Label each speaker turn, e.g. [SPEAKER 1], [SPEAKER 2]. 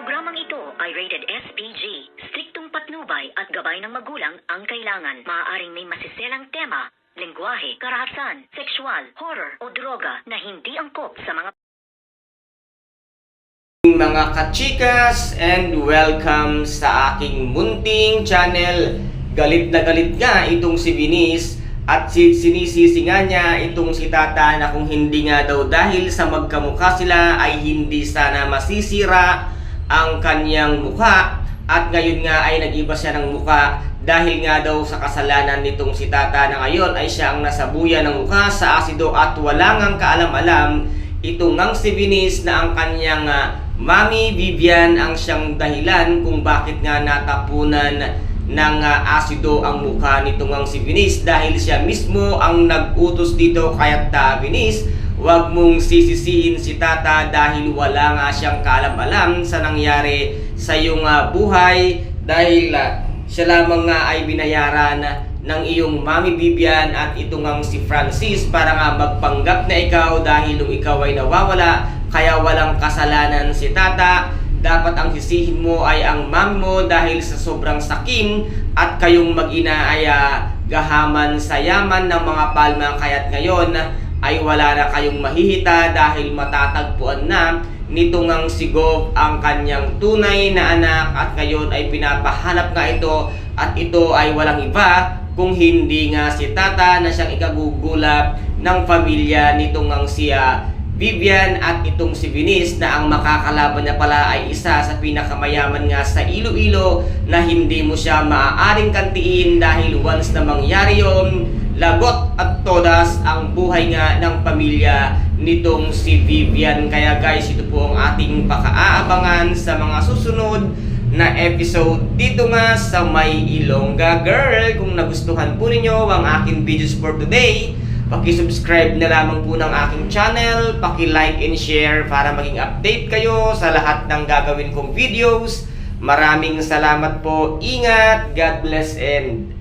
[SPEAKER 1] Programang ito ay rated SPG. Striktong patnubay at gabay ng magulang ang kailangan. Maaaring may masiselang tema, lengguwahe, karahasan, sexual, horror o droga na hindi angkop sa
[SPEAKER 2] mga kachikas, and welcome sa aking munting channel. Galit na galit nga itong si Vinis at sinisisi nga niya itong si Tata na kung hindi nga daw dahil sa magkamukha sila ay hindi sana masisira ang kanyang mukha, at ngayon nga ay nag-iba siya ng mukha dahil nga daw sa kasalanan nitong si Tata na ngayon ay siya ang nasabuyan ng mukha sa asido at wala ngang kaalam-alam itong ngang si Vinis na ang kanyang Mami Vivian ang siyang dahilan kung bakit nga natapunan ng asido ang mukha nitong ngang si Vinis, dahil siya mismo ang nag-utos dito. Kaya Vinis, wag mong sisisihin si Tata dahil wala nga siyang kaalam-alam sa nangyari sa iyong buhay, dahil siya lamang nga ay binayaran ng iyong Mami Vivian at itong ang si Francis para nga magpanggap na ikaw dahil nung ikaw ay nawawala, kaya walang kasalanan si Tata. Dapat ang sisihin mo ay ang mami mo dahil sa sobrang sakim at kayong mag-ina ay gahaman sa yaman ng mga palma, kaya't ngayon ay wala na kayong mahihita dahil matatagpuan na nitong ang si Gov ang kanyang tunay na anak, at ngayon ay pinapahanap nga ito, at ito ay walang iba kung hindi nga si Tata na siyang ikagugulap ng pamilya nitong ang si Vivian at itong si Vinis, na ang makakalaban niya pala ay isa sa pinakamayaman nga sa Iloilo na hindi mo siya maaaring kantiin dahil once na mangyari yun, lagot at todas ang buhay nga ng pamilya nitong si Vivian. Kaya guys, ito po ang ating paka-aabangan sa mga susunod na episode dito nga sa May Ilongga Girl. Kung nagustuhan po ninyo ang aking videos for today, paki-subscribe na lamang po ng aking channel, paki-like and share para maging update kayo sa lahat ng gagawin kong videos. Maraming salamat po. Ingat, God bless, and